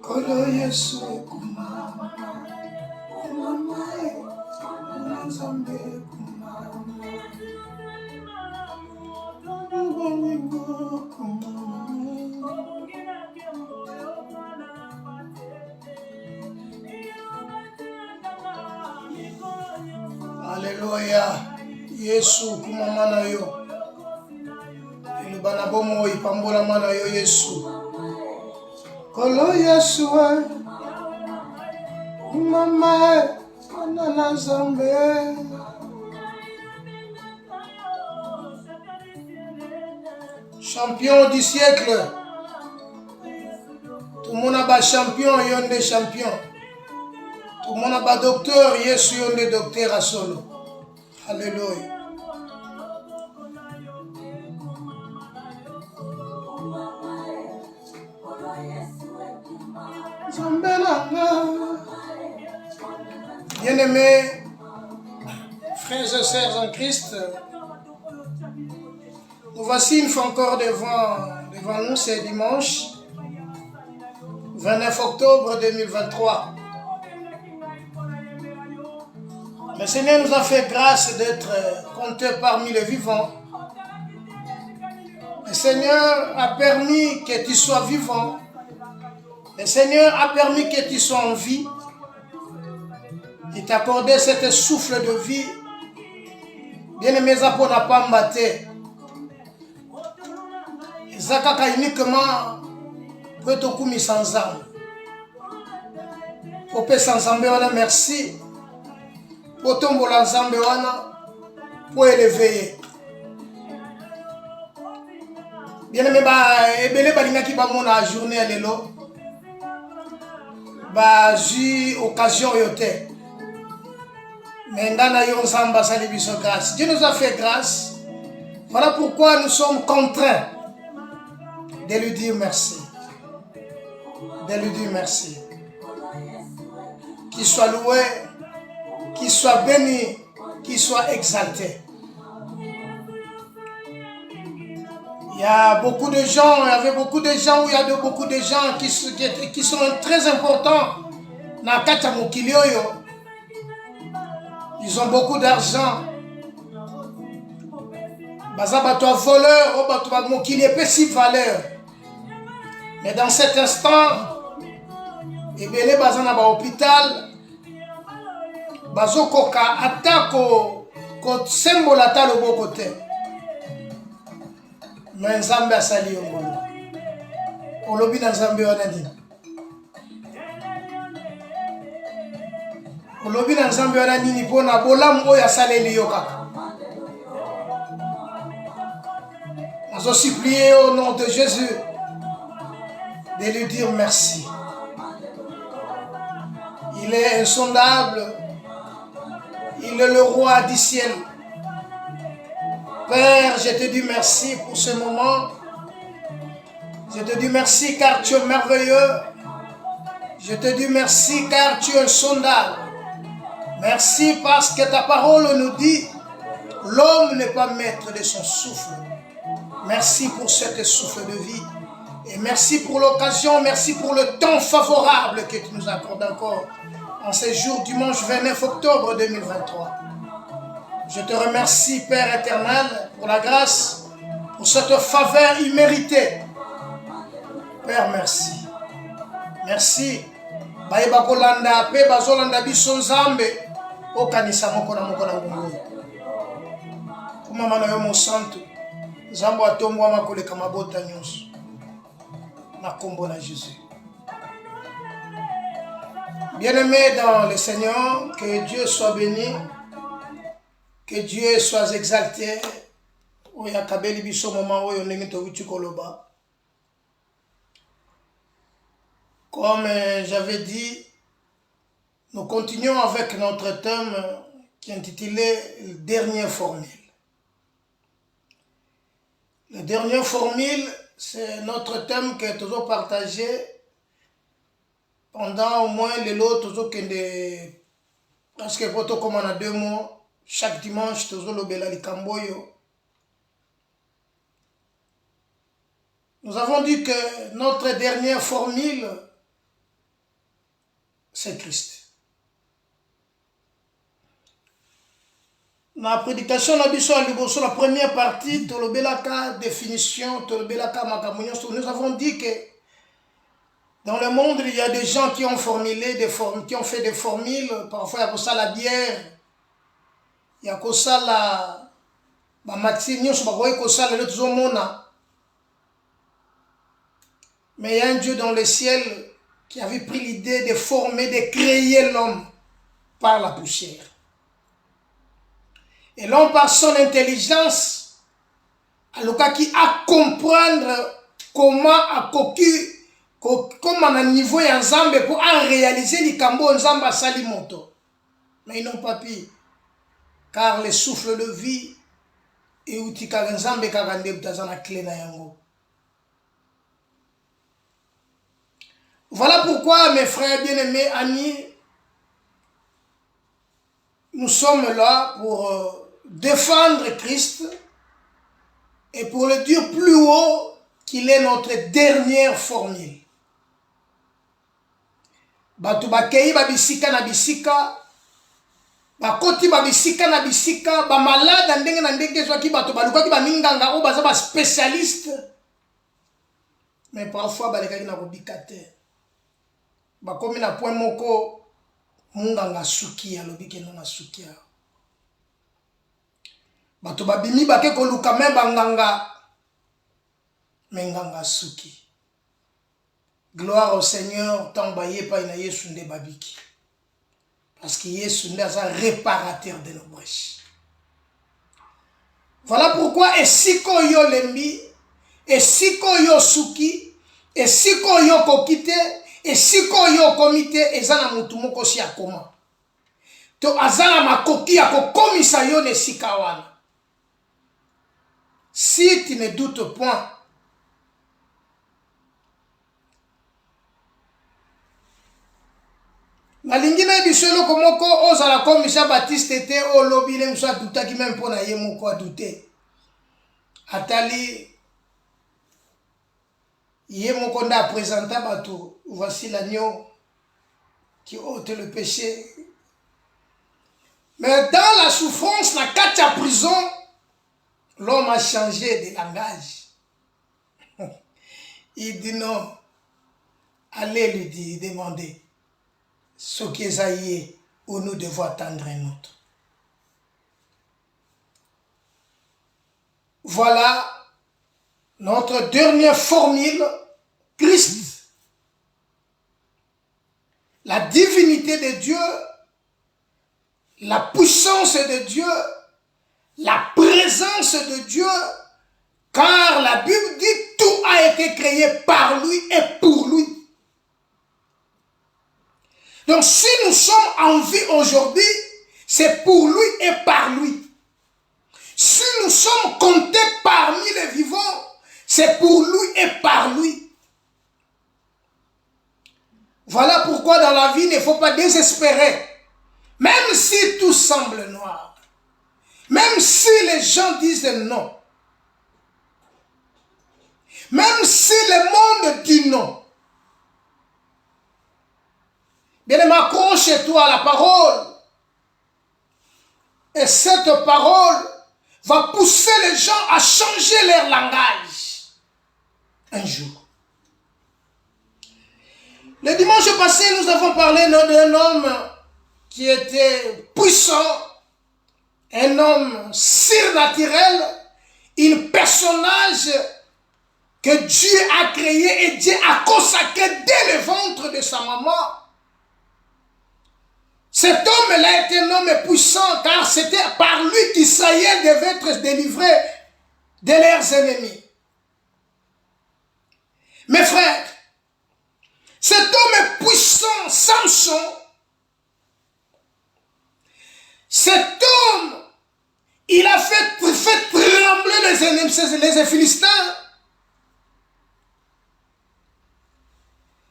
Kolo Yesu kumama, kumama Nzambe kumama, Alléluia. Yesu kumama na yo. Ilibana bomo ipambola mana yo Yesu. Kolo Yesu mama na Nzambe. Champion du siècle. Tout le monde a ba champion, yon des champions. Tout le monde a ba docteur, Yesu yon des docteurs à solo. Alléluia. Bien-aimés, frères et sœurs en Christ, nous voici une fois encore devant nous, c'est dimanche 29 octobre 2023. Le Seigneur nous a fait grâce d'être comptés parmi les vivants. Le Seigneur a permis que tu sois vivant. Le Seigneur a permis que tu sois en vie. Il t'a accordé cet souffle de vie. Bien-aimés, pour n'a pas mbatté. Zakaka uniquement pour te couper sans âme. Pour paix sans âme, merci. Pour tomber l'ensemble, pour élever. Bien-aimés, ebele balinga ki ba mona journée à l'élo. J'ai occasion yote. Mais grâce. Dieu nous a fait grâce. Voilà pourquoi nous sommes contraints de lui dire merci. De lui dire merci. Qu'il soit loué, qu'il soit béni, qu'il soit exalté. Il y a beaucoup de gens, il y avait beaucoup de gens, il y a beaucoup de gens qui sont très importants dans Kata Mokilioyo. Ils ont beaucoup d'argent. Bazabato voleur, Obato Mokili est si valeur. Mais dans cet instant, Ebele Bazana ba hôpital, Bazokoka atako ko sembola talo bokote. Mais Nzambe asali yongolo. Olobi na Nzambe wanadi. Olobi na Nzambe wanadi ni pona bolamu oyo asaleli yo kaka. Nous supplier au nom de Jésus de lui dire merci. Il est insondable. Il est le roi du ciel. Père, je te dis merci pour ce moment. Je te dis merci car tu es merveilleux. Je te dis merci car tu es insondable. Merci parce que ta parole nous dit l'homme n'est pas maître de son souffle. Merci pour cet souffle de vie. Et merci pour l'occasion, merci pour le temps favorable que tu nous accordes encore en ce jour dimanche 29 octobre 2023. Je te remercie, Père éternel, pour la grâce, pour cette faveur imméritée. Père, merci. Merci. Baïba kolanda, pe bazolanda biso nzambe, okanisa moko na ngungu. Kuma mana yo mo santo, nzambo atombo amakoleka mabota nyonso. Na kombo na Jésus. Bien-aimés dans le Seigneur, que Dieu soit béni, que Dieu soit exalté, oya kabeli biso moment oyo ndenge towuti koloba. Comme j'avais dit, nous continuons avec notre thème qui est intitulé « Dernière formule ». La dernière formule, c'est notre thème que nous avons partagé pendant au moins les lots, parce que comme on a 2 mois, chaque dimanche, nous avons le Camboyo. Nous avons dit que notre dernière formule, c'est Christ. Dans la prédication, la première partie, définition, nous avons dit que dans le monde, il y a des gens qui ont formulé qui ont fait des formules. Parfois, il y a ça la bière, il y a ça la matinée, mais il y a un Dieu dans le ciel qui avait pris l'idée de former, de créer l'homme par la poussière. Et l'homme, par son intelligence, a qui a comprendre comment à un niveau ensemble pour en réaliser les cambo ensemble à salimoto. Mais ils n'ont pas pu, car le souffle de vie et utika ensemble kagande butazana clé na yango. Voilà pourquoi, mes frères bien-aimés, amis, nous sommes là pour défendre Christ et pour le dire plus haut qu'il est notre dernière formule. Batu bakei babisika na bisika, bakoti babisika na bisika, ba malade ndenge na ndenge zwaki batu baluka ki ba minganga o baza ba spécialiste. Mais parfois balekaki na kobikate. Bakomi na point moko munganga suki alobiki na suki. Bato babimi bake koluka me banganga menganga suki. Gloire au Seigneur, tant baye pa ina Yesu nde babiki. Parce que Yesu nde un réparateur de nos brèches. Voilà pourquoi esiko yo lembi, esiko yo suki, esiko yo kokite, esiko yo komite ezana mutu moko si akoma. To azana makoki ya kokomisa yo ne sikawana. Si tu ne doutes point, nalingi na biso eloko moko ozala comme Jean Baptiste te o lobi le mso adutaki même mpona ye moko adute. Atali ye moko nda présenta bato, voici l'agneau qui ôte le péché. Mais dans la souffrance, na katia prison, l'homme a changé de langage. Il dit non. Allez lui dire, demander ce qui est aillé où nous devons attendre un autre. Voilà notre dernière formule, Christ. La divinité de Dieu, la puissance de Dieu, la présence de Dieu, car la Bible dit tout a été créé par lui et pour lui. Donc si nous sommes en vie aujourd'hui, c'est pour lui et par lui. Si nous sommes comptés parmi les vivants, c'est pour lui et par lui. Voilà pourquoi dans la vie, il ne faut pas désespérer. Même si tout semble noir. Même si les gens disent non. Même si le monde dit non. Bien-aimé, accroche-toi à la parole. Et cette parole va pousser les gens à changer leur langage. Un jour. Le dimanche passé, nous avons parlé d'un homme qui était puissant, un homme surnaturel, un personnage que Dieu a créé et Dieu a consacré dès le ventre de sa maman. Cet homme-là était un homme puissant car c'était par lui qu'Israël devait être délivré de leurs ennemis. Mes frères, cet homme puissant, Samson, cet homme, il a fait trembler les ennemis, les Philistins.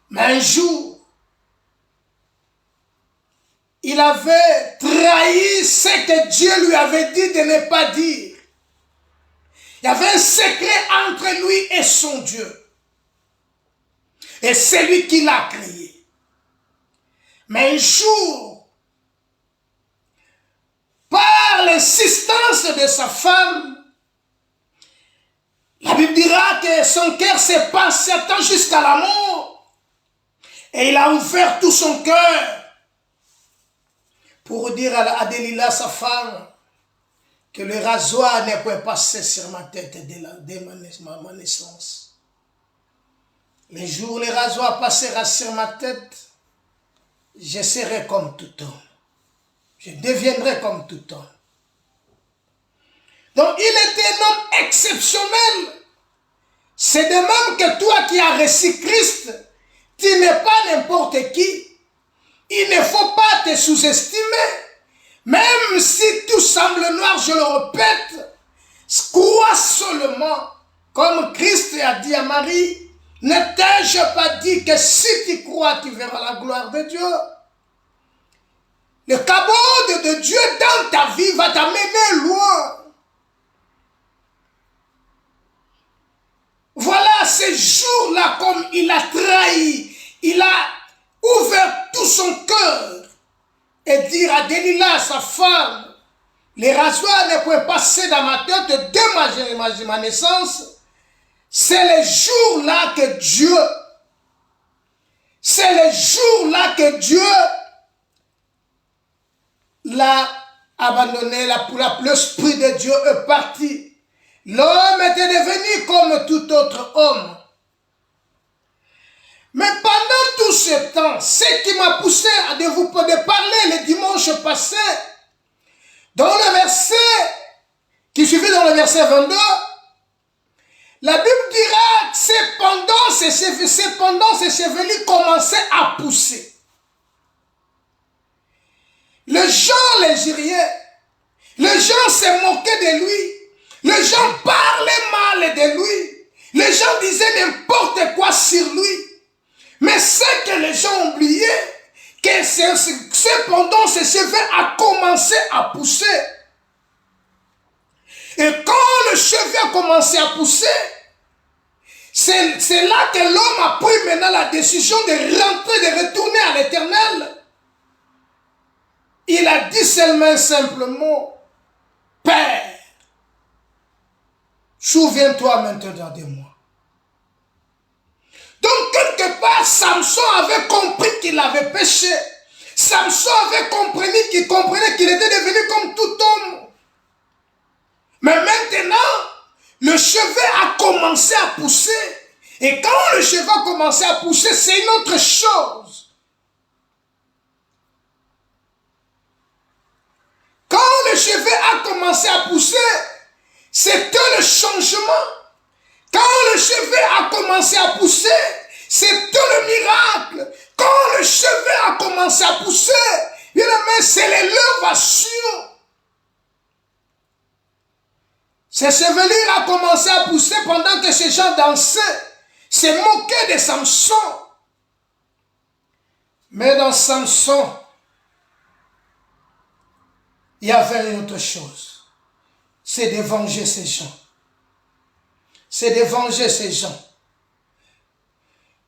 Mais un jour, il avait trahi ce que Dieu lui avait dit de ne pas dire. Il y avait un secret entre lui et son Dieu. Et c'est lui qui l'a créé. Mais un jour, par l'insistance de sa femme, la Bible dira que son cœur s'est passé jusqu'à la mort. Et il a ouvert tout son cœur pour dire à Delilah, sa femme, que le rasoir ne peut passer sur ma tête dès ma naissance. Le jour où le rasoir passera sur ma tête, je serai comme tout homme. Je deviendrai comme tout homme. Donc il était un homme exceptionnel. C'est de même que toi qui as reçu Christ, tu n'es pas n'importe qui. Il ne faut pas te sous-estimer. Même si tout semble noir, je le répète, crois seulement, comme Christ a dit à Marie, ne t'ai-je pas dit que si tu crois, tu verras la gloire de Dieu. Le cabot de Dieu dans ta vie va t'amener loin. Voilà, ces jours-là, comme il a trahi, il a ouvert tout son cœur et dire à Delilah, sa femme, les rasoirs ne pouvaient passer dans ma tête dès ma naissance. C'est le jour-là que Dieu, l'a abandonné, l'esprit de Dieu est parti. L'homme était devenu comme tout autre homme. Mais pendant tout ce temps, ce qui m'a poussé de parler le dimanche passé, dans le verset qui suivait dans le verset 22, la Bible dira que cependant ces chevelures commençaient à pousser. Les gens les giriaient, les gens se moquaient de lui, les gens parlaient mal de lui, les gens disaient n'importe quoi sur lui. Mais c'est que les gens ont oublié que cependant ces cheveux a commencé à pousser. Et quand le cheveu a commencé à pousser, c'est là que l'homme a pris maintenant la décision de rentrer, de retourner à l'Éternel. Il a dit seulement simplement, Père, souviens-toi maintenant de moi. Donc quelque part, Samson avait compris qu'il avait péché. Samson avait compris qu'il était devenu comme tout homme. Mais maintenant, le cheveu a commencé à pousser. Et quand le cheveu a commencé à pousser, c'est une autre chose. Quand le cheveu a commencé à pousser, c'était le changement. Quand le cheveu a commencé à pousser, c'était le miracle. Quand le cheveu a commencé à pousser, bien aimé, c'est l'élévation. Ces chevelures a commencé à pousser pendant que ces gens dansaient, se moquaient de Samson. Mais dans Samson, il y avait une autre chose. C'est de venger ces gens. C'est de venger ces gens.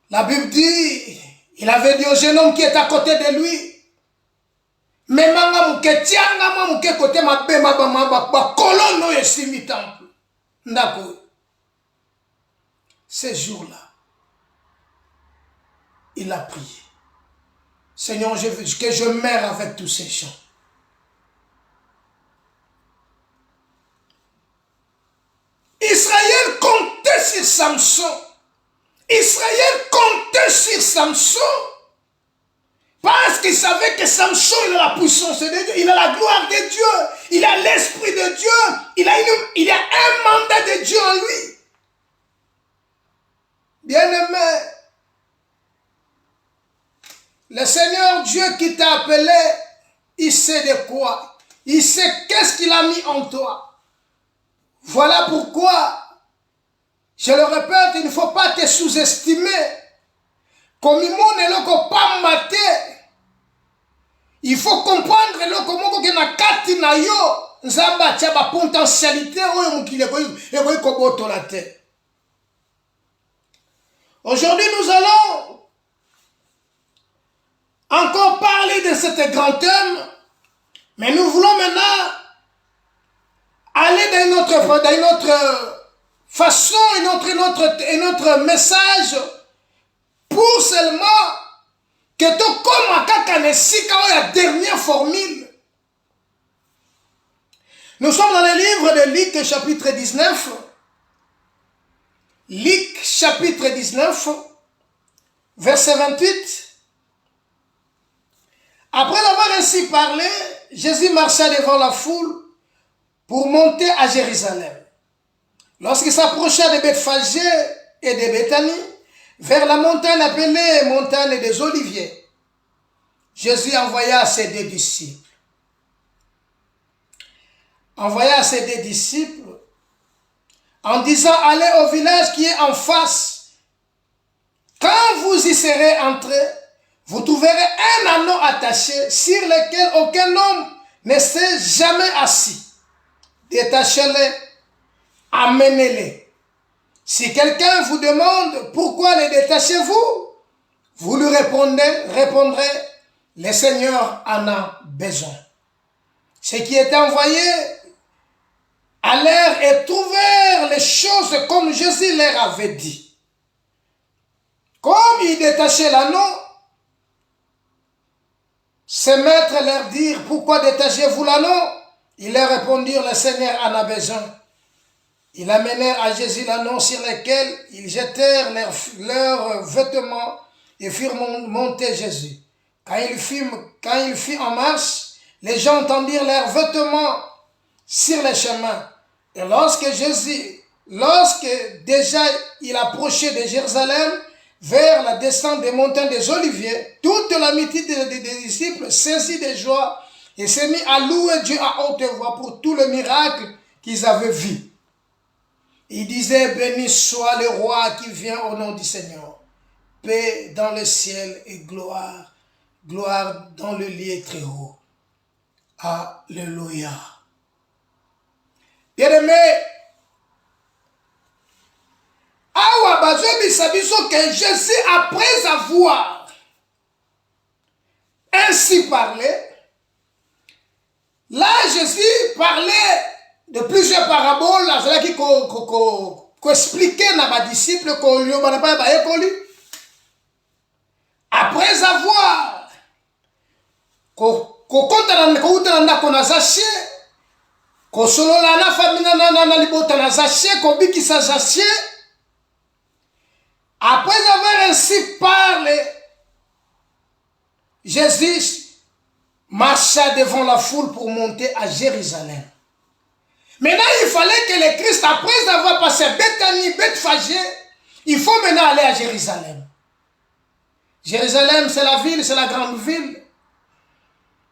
La Bible dit, il avait dit au jeune homme qui est à côté de lui, mais manga muke tianga ma muke côté ma be ma ba colono esimi temple. Ndako. Ces jours-là, il a prié. Seigneur, je veux que je meure avec tous ces gens. Israël comptait sur Samson. Israël comptait sur Samson. Parce qu'il savait que Samson, il a la puissance de Dieu, il a la gloire de Dieu, il a l'esprit de Dieu, il a un mandat de Dieu en lui. Bien-aimé, le Seigneur Dieu qui t'a appelé, il sait de quoi, il sait qu'est-ce qu'il a mis en toi. Voilà pourquoi, je le répète, il ne faut pas te sous-estimer. Comme il ne pas maté. Il faut comprendre que na kati na yo nzamba tia ba potentialité oyo mukile ko botola te. Aujourd'hui, nous allons encore parler de cet grand thème, mais nous voulons maintenant aller dans une autre façon, un autre message, pour seulement que tu comme la dernière formule. Nous sommes dans le livre de Luc chapitre 19. Luc chapitre 19, verset 28. Après avoir ainsi parlé, Jésus marcha devant la foule pour monter à Jérusalem. Lorsqu'il s'approcha de Bethphagée et de Béthanie, vers la montagne appelée montagne des Oliviers, Jésus envoya ses deux disciples. En disant, allez au village qui est en face. Quand vous y serez entrés, vous trouverez un anneau attaché sur lequel aucun homme ne s'est jamais assis. Détachez-le, amenez-le. Si quelqu'un vous demande pourquoi le détachez-vous, vous lui répondrez, le Seigneur en a besoin. Ceux qui étaient envoyés allèrent et trouvèrent les choses comme Jésus leur avait dit. Comme ils détachaient l'anneau, ces maîtres leur dirent, pourquoi détachez-vous l'anneau? Ils leur répondirent, le Seigneur en a besoin. Ils amenèrent à Jésus l'anneau sur lequel ils jetèrent leurs vêtements et firent monter Jésus. Quand il fut en marche, les gens entendirent leurs vêtements sur les chemins. Et lorsque déjà il approchait de Jérusalem, vers la descente des montagnes des Oliviers, toute la multitude des disciples saisis de joie et s'est mis à louer Dieu à haute voix pour tout le miracle qu'ils avaient vu. Il disait, béni soit le roi qui vient au nom du Seigneur. Paix dans le ciel et gloire dans le lieu très haut. Alléluia. Bien-aimé, awa bazobisa biso que Jésus, après avoir ainsi parlé, là Jésus parlait de plusieurs paraboles, là qui expliquait na ba disciples après avoir après avoir ainsi parlé, Jésus marcha devant la foule pour monter à Jérusalem. Maintenant, il fallait que le Christ, après avoir passé Béthanie, Bethphagée, il faut maintenant aller à Jérusalem. Jérusalem, c'est la ville, c'est la grande ville.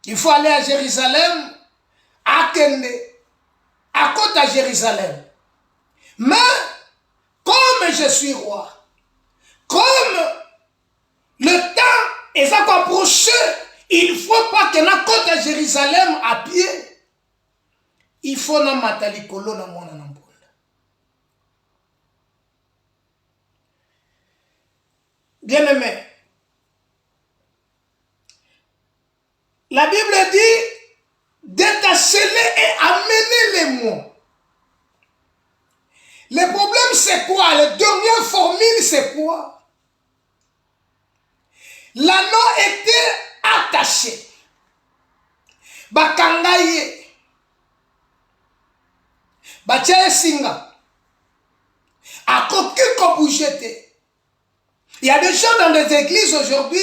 Il faut aller à Jérusalem, à Kende, à côté à Jérusalem. Mais, comme je suis roi, comme le temps est approché, il ne faut pas que na côte à Jérusalem à pied. Il faut na matali kolo na mona na mbonda. Bien-aimé, la Bible dit, détachez-les et amenez-les-moi. Le problème c'est quoi? La dernière formule c'est quoi? L'anneau était attaché. Bakangaye. Batia singa. Il y a des gens dans des églises aujourd'hui,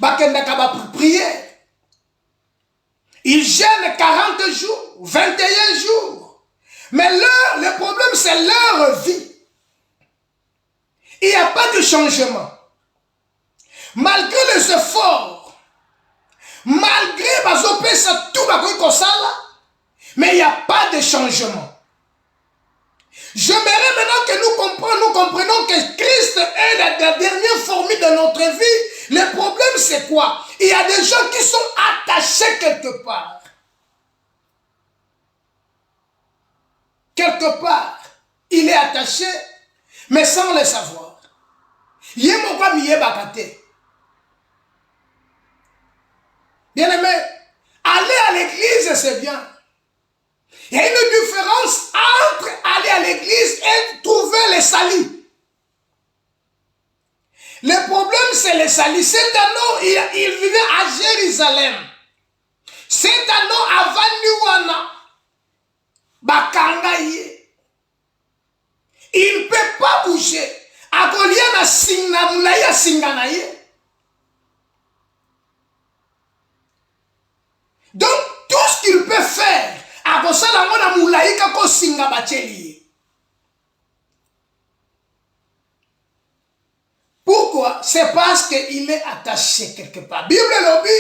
bakendaka ba prière. Ils jeûnent 40 jours, 21 jours. Mais le problème, c'est leur vie. Il n'y a pas de changement. Malgré les efforts, malgré tout, mais il n'y a pas de changement. J'aimerais maintenant que nous comprenions que Christ est la dernière formule de notre vie. Le problème, c'est quoi? Il y a des gens qui sont attachés quelque part. Quelque part, il est attaché, mais sans le savoir. Bien aimé, aller à l'église, c'est bien. Il y a une différence entre aller à l'église et trouver les salis. Le problème, c'est les salis. Cet anneau, il vivait à Jérusalem. Cet anneau, avant Nuwana, Bakangaye, il ne peut pas bouger. Akoliana Singna Moulaya Singanaye. Donc, tout ce qu'il peut faire, pourquoi? C'est parce qu'il est attaché quelque part. Bible lobby,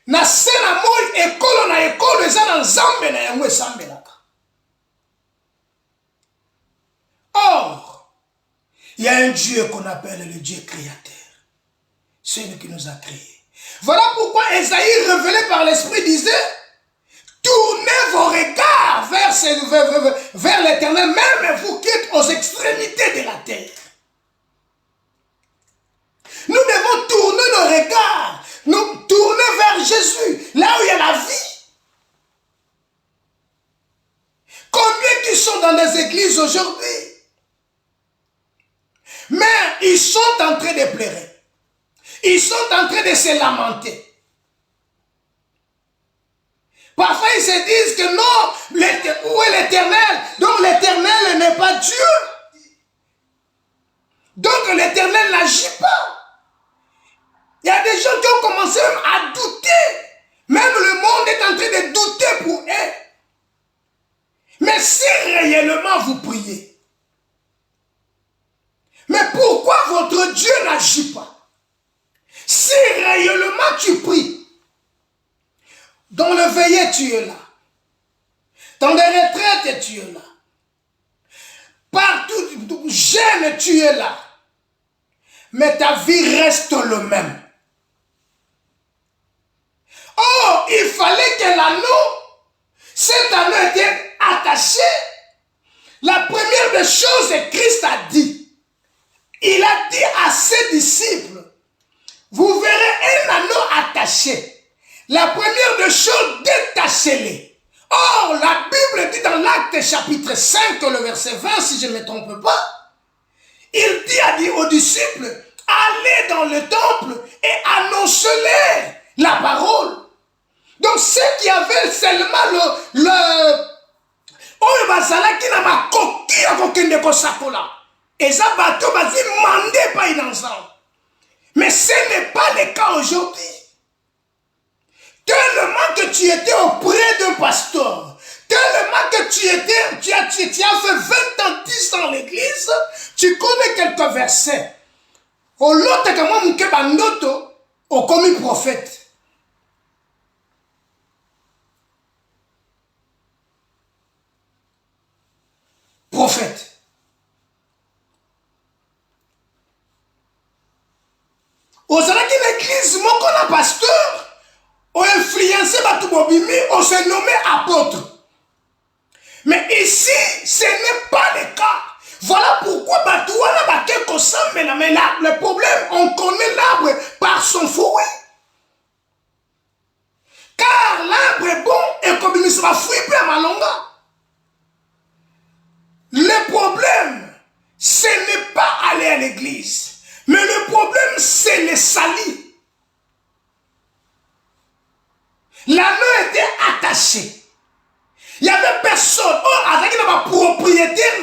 na sena moi école na école eza na nzambe na yango esambelaka. Or, il y a un Dieu qu'on appelle le Dieu créateur, celui qui nous a créés. Voilà pourquoi Esaïe, révélé par l'Esprit, disait: tournez vos regards vers l'Éternel, même vous qui êtes aux extrémités de la terre. Nous devons tourner nos regards, nous tourner vers Jésus, là où il y a la vie. Combien qui sont dans des églises aujourd'hui? Mais ils sont en train de pleurer. Ils sont en train de se lamenter. Parfois, ils se disent que non, où est l'Éternel? Donc l'Éternel n'est pas Dieu. Donc l'Éternel n'agit pas. Il y a des gens qui ont commencé même à douter. Même le monde est en train de douter pour eux. Mais si réellement vous priez, mais pourquoi votre Dieu n'agit pas? Si réellement tu pries, dans le veillé tu es là, dans les retraites tu es là, partout, jeune tu es là, mais ta vie reste le même. Oh, il fallait que l'anneau, cet anneau était attaché. La première des choses que Christ a dit, il a dit à ses disciples: vous verrez un anneau attaché. La première des choses, détachez-les. Or, la Bible dit dans l'Acte chapitre 5, le verset 20, si je ne me trompe pas, il dit aux disciples: allez dans le temple et annoncez-les la parole. Donc, ceux qui avaient seulement oyo bazalaki na makoki ya kokende kosakola, eza bato bazi mandé pa inanzan. Mais ce n'est pas le cas aujourd'hui. Tellement que tu étais auprès d'un pasteur, tellement que tu as fait 20 ans, 10 ans dans l'église, tu connais quelques versets. Au lot que moi mouke bandoto, au commis prophète. Prophète. Ozalaki l'église, mon qu'on pasteur, on influencé batou bobimi, on s'est nommé apôtre. Mais ici, ce n'est pas le cas. Voilà pourquoi batou wana baké kosambe na, mais là, le problème, on connaît l'arbre par son fruit. Car l'arbre est bon et comme il sera fruit à malonga. Le problème, ce n'est pas aller à l'église. Mais le problème, c'est les salis. L'anneau était attaché. Il n'y avait personne. Oh, avec ma propriétaire,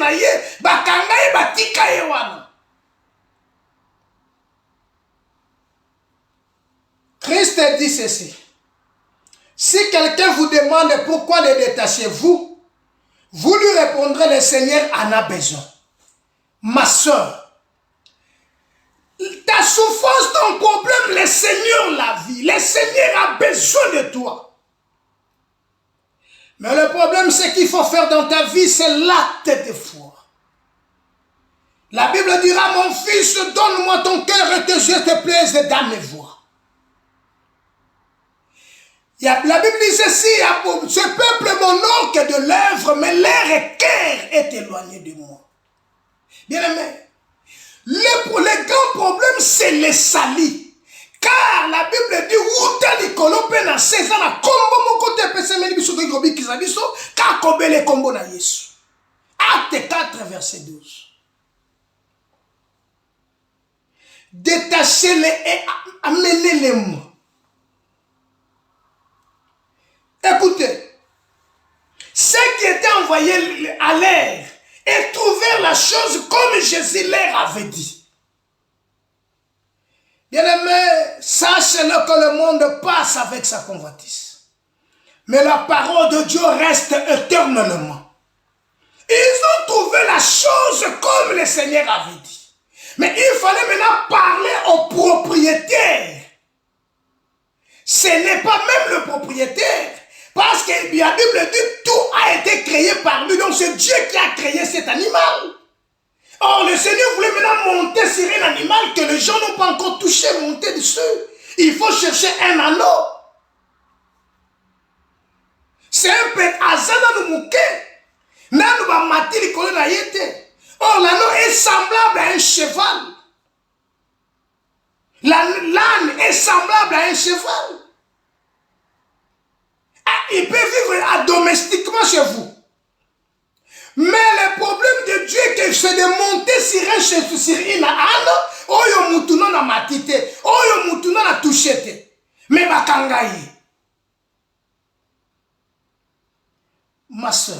bakangaye batika ewana. dit ceci. Si quelqu'un vous demande pourquoi le détachez-vous, vous lui répondrez, le Seigneur en a besoin. Ma soeur, ta souffrance, ton problème, le Seigneur la vit. Le Seigneur a besoin de toi. Mais le problème, c'est qu'il faut faire dans ta vie, c'est l'acte de foi. La Bible dira, mon fils, donne-moi ton cœur et tes yeux te plaisent dans mes voies. La Bible dit ceci, ce peuple m'honore que de l'œuvre, mais leur cœur est éloigné de moi. Bien aimé, le grand problème, c'est les salis. Car la Bible dit, Uta Nikolo Pena César, Kombo Mokote Pesemeni Bisoto Gobi Kizabiso, Kakobele Kombo na Yesu. Acte 4, verset 12. Détachez-les et amenez-les-moi. Écoutez, ceux qui étaient envoyés à l'air et trouvèrent la chose comme Jésus leur avait dit. Bien-aimés, sachez-le que le monde passe avec sa convoitise. Mais la parole de Dieu reste éternellement. Ils ont trouvé la chose comme le Seigneur avait dit. Mais il fallait maintenant parler au propriétaire. Ce n'est pas même le propriétaire. Parce que la Bible dit tout a été créé par lui. Donc c'est Dieu qui a créé cet animal. Or le Seigneur voulait maintenant monter sur un animal que les gens n'ont pas encore touché, monter dessus. Il faut chercher un anneau. C'est un peu hasard dans le mouquet. Nous va mater les colonnes à yété. Or, l'anneau est semblable à un cheval. L'âne est semblable à un cheval. Il peut vivre domestiquement chez vous. Mais le problème de Dieu est que c'est de monter sur un cheval, sur une âne, oyo mutuno na matite, oyo mutuno na touchete. Mais bakangaye. Ma soeur,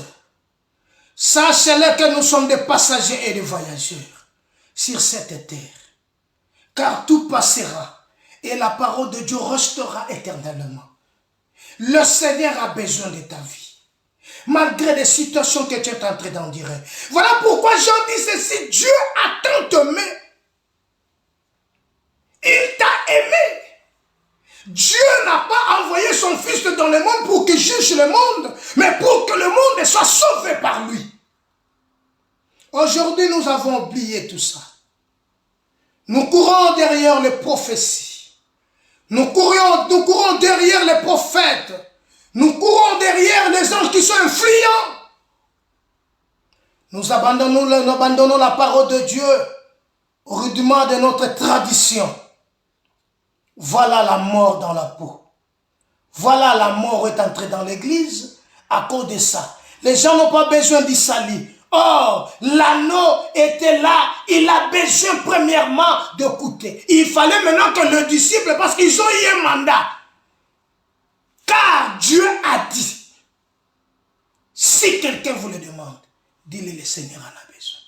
sachez-le que nous sommes des passagers et des voyageurs sur cette terre. Car tout passera et la parole de Dieu restera éternellement. Le Seigneur a besoin de ta vie. Malgré les situations que tu es en train d'endurer. Voilà pourquoi Jean dit ceci. Dieu a tant aimé. Il t'a aimé. Dieu n'a pas envoyé son fils dans le monde pour qu'il juge le monde, mais pour que le monde soit sauvé par lui. Aujourd'hui, nous avons oublié tout ça. Nous courons derrière les prophéties. Nous courons derrière les prophètes. Nous courons derrière les anges qui sont influents. Nous abandonnons la parole de Dieu au rudiment de notre tradition. Voilà la mort dans la peau. Voilà la mort est entrée dans l'église à cause de ça. Les gens n'ont pas besoin d'y salir. Or, l'anneau était là. Il a besoin premièrement d'écouter. Il fallait maintenant que le disciple, parce qu'ils ont eu un mandat. Car Dieu a dit, si quelqu'un vous le demande, dis-le, le Seigneur en a besoin.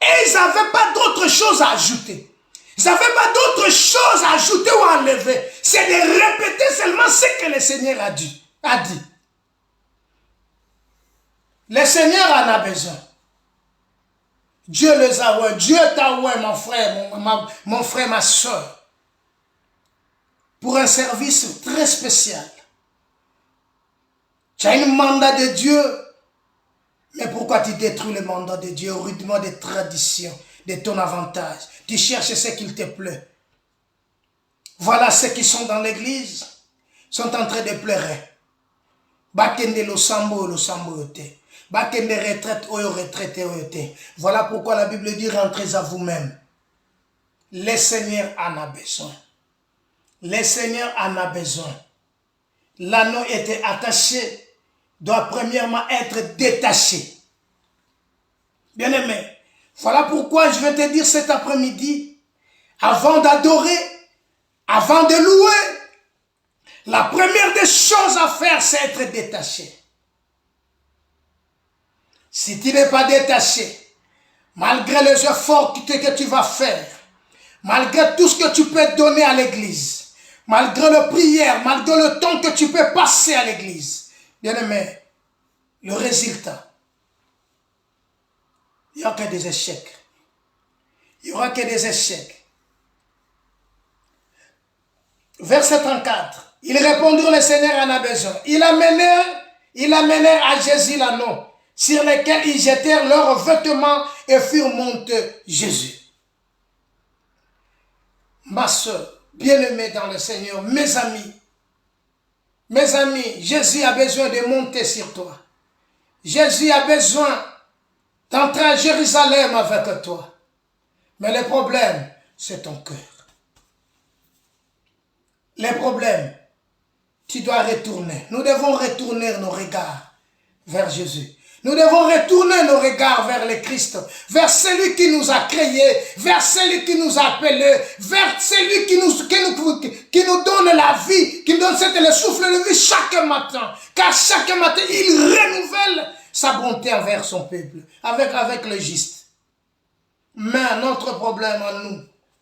Et ils n'avaient pas d'autre chose à ajouter. Ils n'avaient pas d'autre chose à ajouter ou à enlever. C'est de répéter seulement ce que le Seigneur a dit. Le Seigneur en a besoin. Dieu les a oués. Dieu t'a oué, mon frère, ma soeur. Pour un service très spécial. Tu as un mandat de Dieu. Mais pourquoi tu détruis le mandat de Dieu au rythme des traditions, de ton avantage? Tu cherches ce qu'il te plaît. Voilà ceux qui sont dans l'église, sont en train de pleurer. Bakende lo sambo yote. Bakende retraite oyo retraite oyote. Voilà pourquoi la Bible dit rentrez à vous-même. Le Seigneur en a besoin. Le Seigneur en a besoin. L'anneau était attaché, doit premièrement être détaché. Bien-aimé, voilà pourquoi je vais te dire cet après-midi, avant d'adorer, avant de louer, la première des choses à faire, c'est être détaché. Si tu n'es pas détaché, malgré les efforts que tu vas faire, malgré tout ce que tu peux donner à l'église, malgré la prière, malgré le temps que tu peux passer à l'église, bien-aimé, le résultat, il n'y aura que des échecs. Il n'y aura que des échecs. Verset 34. Ils répondirent, le Seigneur en a besoin. Ils amenèrent à Jésus l'anneau, sur lequel ils jetèrent leurs vêtements et furent montés Jésus. Ma soeur, bien-aimée dans le Seigneur, mes amis, Jésus a besoin de monter sur toi. Jésus a besoin d'entrer à Jérusalem avec toi. Mais le problème, c'est ton cœur. Les problèmes, tu dois retourner. Nous devons retourner nos regards vers Jésus. Nous devons retourner nos regards vers le Christ, vers celui qui nous a créés, vers celui qui nous a appelés, vers celui qui nous donne la vie, qui nous donne le souffle de vie chaque matin. Car chaque matin, il renouvelle sa bonté envers son peuple, avec le juste. Mais notre problème à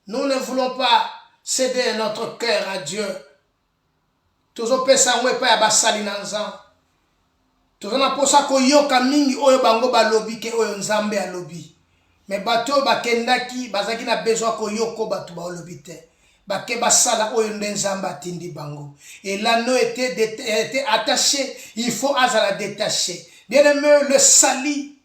nous ne voulons pas céder notre cœur à Dieu. Toujours pesa ngwe pa ya basali na nzambe. Tozana posa ko yoka mingi oyo bango balobi ke oyo nzambe alobi. Mais bato bakendaki bazaki na besoin ko yoko bato balobi te. Bake basala oyo nzambe atindi bango. Et l'anneau était attaché, il faut azala détaché. Bien-aimé, le salut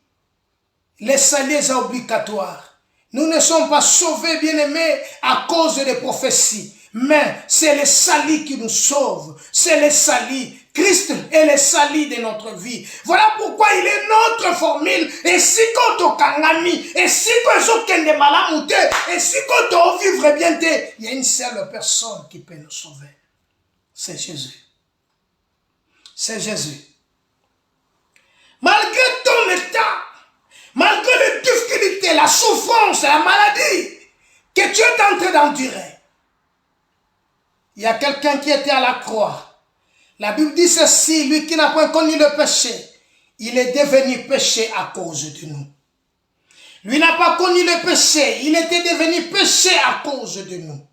est obligatoire. Nous ne sommes pas sauvés, bien-aimés, à cause des prophéties. Mais c'est le salut qui nous sauve. C'est le salut. Christ est le salut de notre vie. Voilà pourquoi il est notre formule. Et si quand on kangami, et si quand on kende malamute, et si quand on vivre bien, il y a une seule personne qui peut nous sauver. C'est Jésus. C'est Jésus. Malgré ton état, malgré les difficultés, la souffrance, la maladie que tu es en train d'endurer, il y a quelqu'un qui était à la croix. La Bible dit ceci, lui qui n'a pas connu le péché, il est devenu péché à cause de nous. Lui n'a pas connu le péché, il était devenu péché à cause de nous.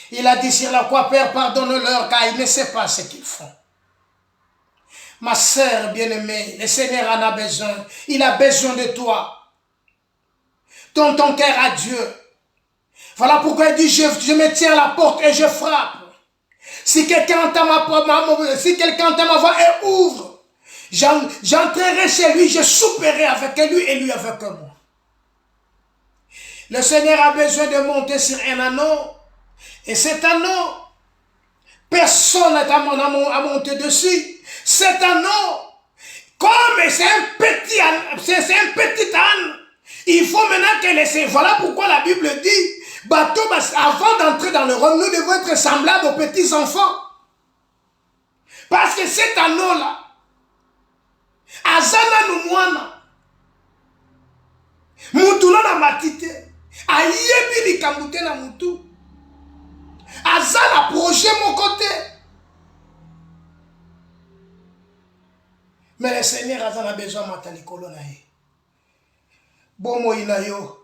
Il a dit sur la croix, Père, pardonne-leur car ils ne savent pas ce qu'ils font. Ma sœur bien-aimée, le Seigneur en a besoin. Il a besoin de toi. Donne ton cœur à Dieu. Voilà pourquoi il dit, je me tiens à la porte et je frappe. Si quelqu'un entend ma voix et ouvre, j'entrerai chez lui, je souperai avec lui et lui avec moi. Le Seigneur a besoin de monter sur un anneau. Et cet anneau, personne n'a à monter dessus. Cet anneau, comme c'est un petit âne, il faut maintenant que laisser. Voilà pourquoi la Bible dit, avant d'entrer dans le royaume, nous devons être semblables aux petits enfants. Parce que cet anneau-là, azana numwana, mutuna na matite, ayebi likambute na mutu, azana projet mon côté. Mais le Seigneur a besoin de matalikolo na ye. Bomo ina yo.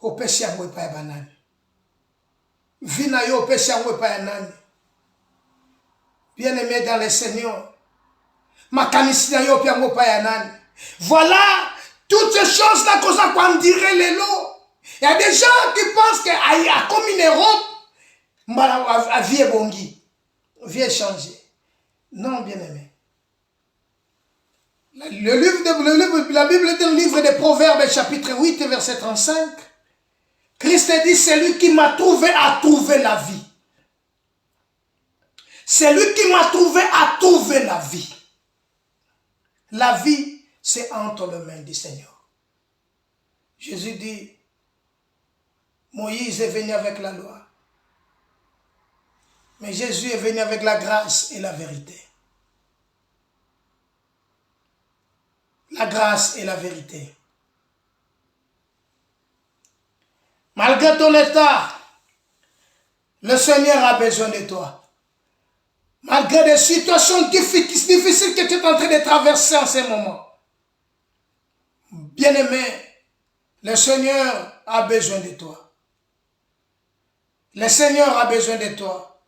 Opesi yango epa ya banani. Vina yo opesi yango epa ya nani. Bien-aimé dans le Seigneur. Makanisi na yo yango epa ya nani. Voilà toutes ces choses-là qu'on a qu'on dirait les lots. Il y a des gens qui pensent qu'il y a comme une Europe. Mbala vie bongi. Vie changé. Non, bien-aimé. La Bible est un livre de Proverbes, chapitre 8, verset 35. Christ dit, c'est lui qui m'a trouvé à trouver la vie. C'est lui qui m'a trouvé à trouver la vie. La vie, c'est entre les mains du Seigneur. Jésus dit, Moïse est venu avec la loi. Mais Jésus est venu avec la grâce et la vérité. La grâce et la vérité. Malgré ton état, le Seigneur a besoin de toi. Malgré des situations difficiles que tu es en train de traverser en ce moment. Bien-aimé, le Seigneur a besoin de toi. Le Seigneur a besoin de toi.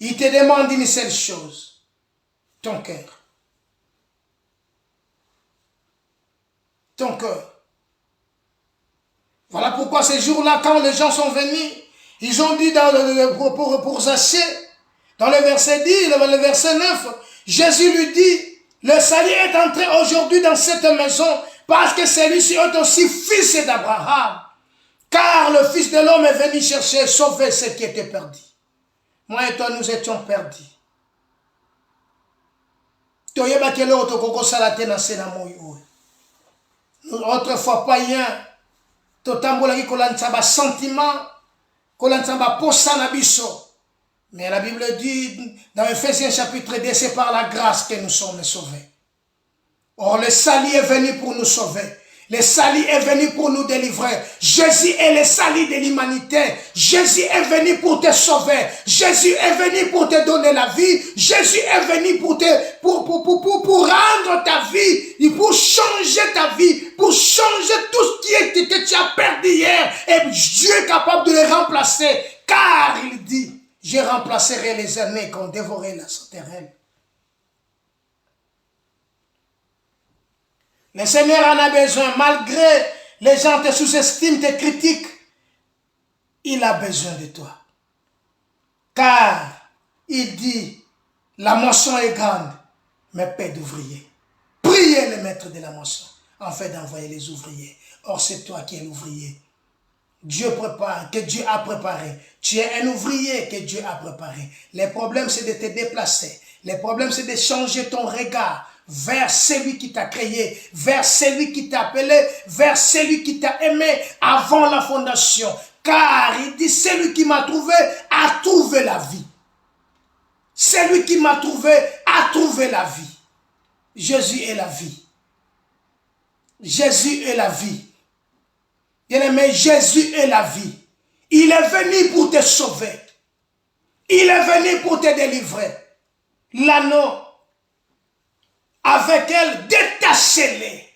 Il te demande une seule chose. Ton cœur. Ton cœur. Voilà pourquoi ces jours-là, quand les gens sont venus, ils ont dit pour Zachée, dans le verset 10, le verset 9, Jésus lui dit, le salut est entré aujourd'hui dans cette maison parce que celui-ci est aussi fils d'Abraham. Car le Fils de l'homme est venu chercher et sauver ce qui était perdu. Moi et toi, nous étions perdus. Nous, autrefois païens, totambolaki kolantsaba sentiment, kolantsaba posana biso. Mais la Bible dit dans Ephésiens chapitre 2, c'est par la grâce que nous sommes sauvés. Or, le salut est venu pour nous sauver. Le salut est venu pour nous délivrer. Jésus est le salut de l'humanité. Jésus est venu pour te sauver. Jésus est venu pour te donner la vie. Jésus est venu pour rendre ta vie, et pour changer ta vie, pour changer tout ce que tu as perdu hier. Et Dieu est capable de le remplacer. Car il dit, je remplacerai les années qui ont dévoré la sauterelle. Le Seigneur en a besoin, malgré les gens te sous-estiment, te critiquent. Il a besoin de toi. Car il dit, la moisson est grande, mais peu d'ouvriers. Priez le maître de la moisson, en fait d'envoyer les ouvriers. Or, c'est toi qui es l'ouvrier. Dieu prépare, que Dieu a préparé. Tu es un ouvrier que Dieu a préparé. Le problème, c'est de te déplacer. Le problème, c'est de changer ton regard vers celui qui t'a créé, vers celui qui t'a appelé, vers celui qui t'a aimé avant la fondation. Car il dit, celui qui m'a trouvé a trouvé la vie. Celui qui m'a trouvé a trouvé la vie. Jésus est la vie. Jésus est la vie. Bien-aimé, Jésus est la vie. Il est venu pour te sauver. Il est venu pour te délivrer. L'anneau, avec elle, détachez-les.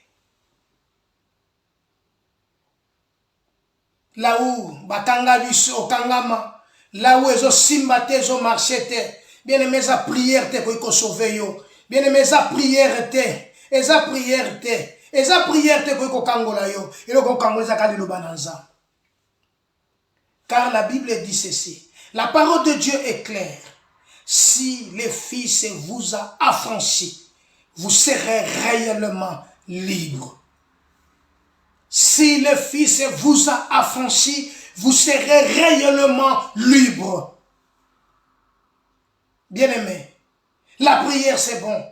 Là où, bakanga biso, kangama, là où ils simbate, ils ont marché, bien aimé, sa prière te pour sauver yo. Bien aimé, sa prière te, et sa prière te, et sa prière te pour kangola yo, et le kangola za kali bananza. Car la Bible dit ceci, la parole de Dieu est claire. Si le Fils vous a affranchi, vous serez réellement libre. Si le Fils vous a affranchi, vous serez réellement libre. Bien-aimé, la prière c'est bon.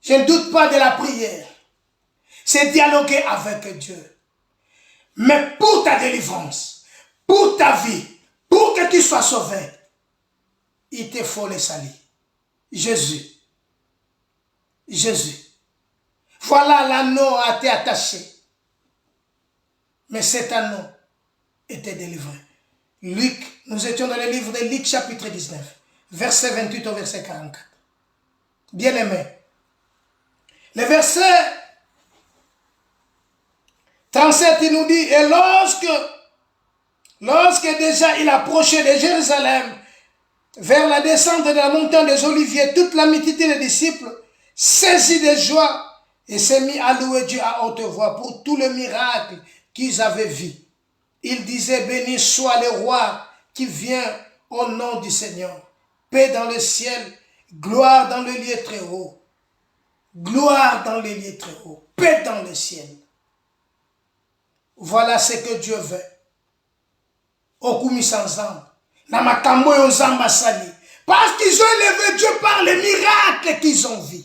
Je ne doute pas de la prière. C'est dialoguer avec Dieu. Mais pour ta délivrance, pour ta vie, pour que tu sois sauvé, il te faut le salut. Jésus. Jésus. Voilà, l'anneau a été attaché. Mais cet anneau était délivré. Luc, nous étions dans le livre de Luc chapitre 19, verset 28 au verset 44. Bien-aimé, le verset 37, il nous dit, et lorsque déjà il approchait de Jérusalem, vers la descente de la montagne des Oliviers, toute la multitude des disciples, saisis de joie, et s'est mis à louer Dieu à haute voix pour tout le miracle qu'ils avaient vu. Ils disaient, béni soit le roi qui vient au nom du Seigneur. Paix dans le ciel, gloire dans le lieu très haut. Gloire dans le lieu très haut. Paix dans le ciel. Voilà ce que Dieu veut. Okumi ensemble. Namakambo yonzamba sali. Parce qu'ils ont élevé Dieu par les miracles qu'ils ont vus.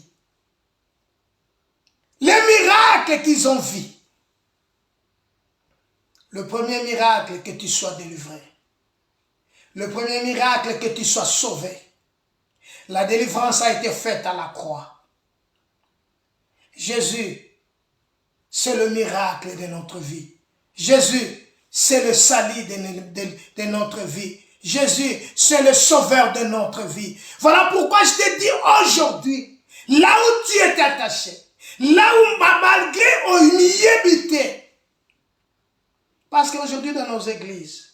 Les miracles qu'ils ont vus. Le premier miracle, que tu sois délivré. Le premier miracle, que tu sois sauvé. La délivrance a été faite à la croix. Jésus, c'est le miracle de notre vie. Jésus, c'est le salut de notre vie. Jésus, c'est le sauveur de notre vie. Voilà pourquoi je te dis aujourd'hui, là où tu es attaché, là où malgré humilité, parce qu'aujourd'hui dans nos églises,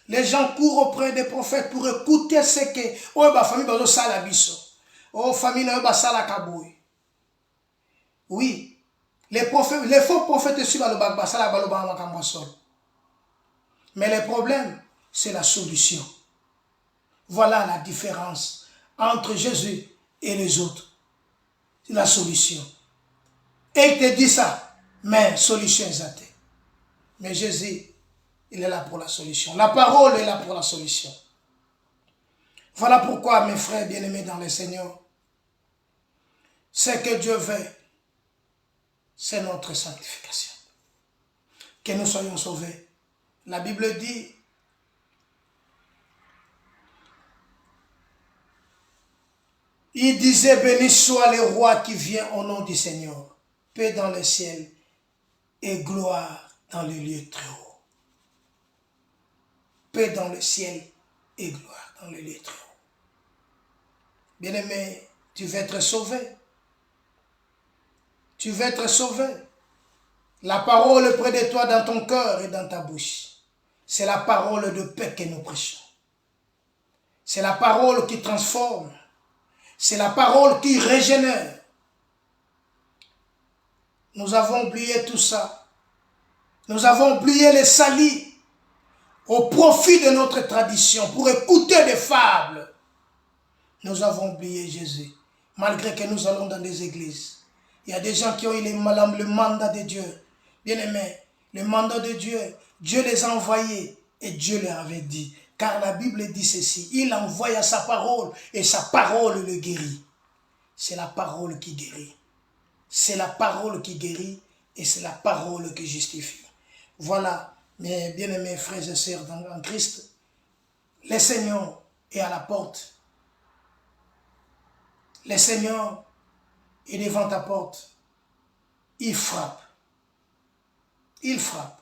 Les gens courent auprès des prophètes pour écouter ce que... Oh, ma famille, bah, ça la biso. Oh, famille, bah, ça la kabouille. Oui. Les faux prophètes suivent le bagba, ça la baloba en makamboisol. Mais le problème, c'est la solution. Voilà la différence entre Jésus et les autres. C'est la solution. Et il te dit ça, mais solution exacte. Mais Jésus, il est là pour la solution. La parole est là pour la solution. Voilà pourquoi, mes frères bien-aimés dans le Seigneur, ce que Dieu veut, c'est notre sanctification. Que nous soyons sauvés. La Bible dit, il disait, béni soit le roi qui vient au nom du Seigneur, paix dans le ciel et gloire dans les lieux très hauts. Paix dans le ciel et gloire dans les lieux très hauts. Bien-aimé, tu veux être sauvé. Tu veux être sauvé. La parole est près de toi dans ton cœur et dans ta bouche. C'est la parole de paix que nous prêchons. C'est la parole qui transforme. C'est la parole qui régénère. Nous avons oublié tout ça. Nous avons oublié les salis au profit de notre tradition pour écouter des fables. Nous avons oublié Jésus. Malgré que nous allons dans des églises. Il y a des gens qui ont eu le mandat de Dieu. Bien-aimés, le mandat de Dieu, Dieu les a envoyés et Dieu leur avait dit. Car la Bible dit ceci, il envoya sa parole et sa parole le guérit. C'est la parole qui guérit. C'est la parole qui guérit et c'est la parole qui justifie. Voilà, mes bien-aimés frères et sœurs en Christ, le Seigneur est à la porte. Le Seigneur est devant ta porte. Il frappe. Il frappe.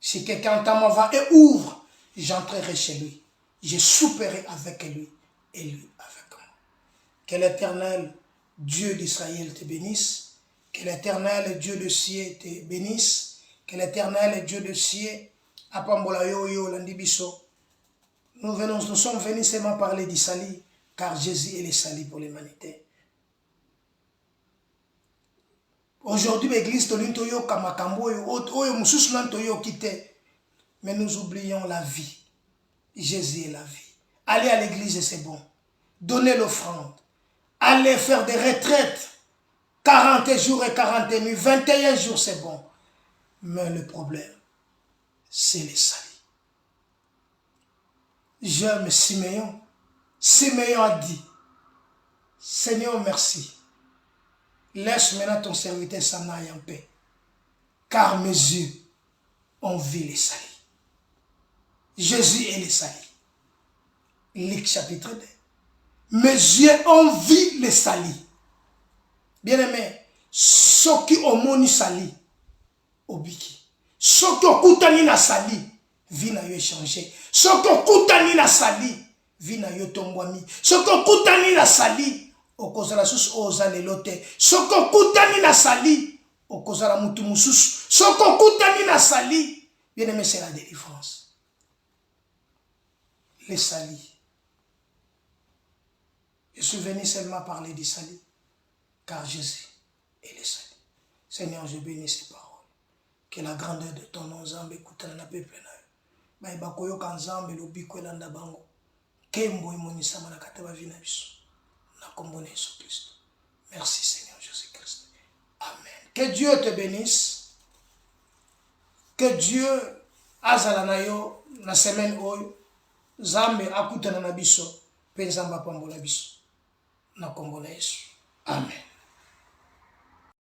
Si quelqu'un entend ma voix et ouvre, j'entrerai chez lui. Je souperai avec lui et lui avec moi. Que l'Éternel Dieu d'Israël te bénisse. Que l'Éternel Dieu de ciel te bénisse. Que l'Éternel Dieu de ciel apambola yo yo landibiso. Nous sommes venus seulement parler du salut, car Jésus est le salut pour l'humanité. Aujourd'hui, l'église tolintoyo kamakambo oyo mususu toyo kite. Mais nous oublions la vie. Jésus est la vie. Allez à l'église, c'est bon. Donnez l'offrande. Allez faire des retraites. 40 jours et 40 nuits. 21 jours, c'est bon. Mais le problème, c'est le salut. J'aime Siméon. Siméon a dit, Seigneur, merci. Laisse maintenant ton serviteur s'en aille en paix. Car mes yeux ont vu le salut. Jésus est le salut. Luc chapitre 2. Mes yeux ont vu le salut. Bien-aimé, ceux qui ont moni salut, obiki. Ceux qui ont koutani na salut, vie na yo changé. Ceux qui ont koutani na salut, vie na yo tombwami. Ceux qui ont koutani na salut, okozala susu ozale lote. Ceux qui ont koutani na salut, okozala mutu mususu. Ceux qui ont koutani na salut, bien-aimé, c'est la délivrance. Le salut. Je suis venu seulement parler du salut, car Jésus est le salut. Seigneur, je bénis ces paroles. Que la grandeur de ton nom, Zambé, écoute na peuple na. Ba bakoyo kan Zambé lo bikwela ndabango. Kembo imonisa mana kataba vina biso. Na kombone Jésus Christ. Merci Seigneur Jésus-Christ. Amen. Que Dieu te bénisse. Que Dieu azala na yo na semaine oyo. Zambe akutana na biso, pe Nzambe apambola biso. Na kombo na Yesu. Amen.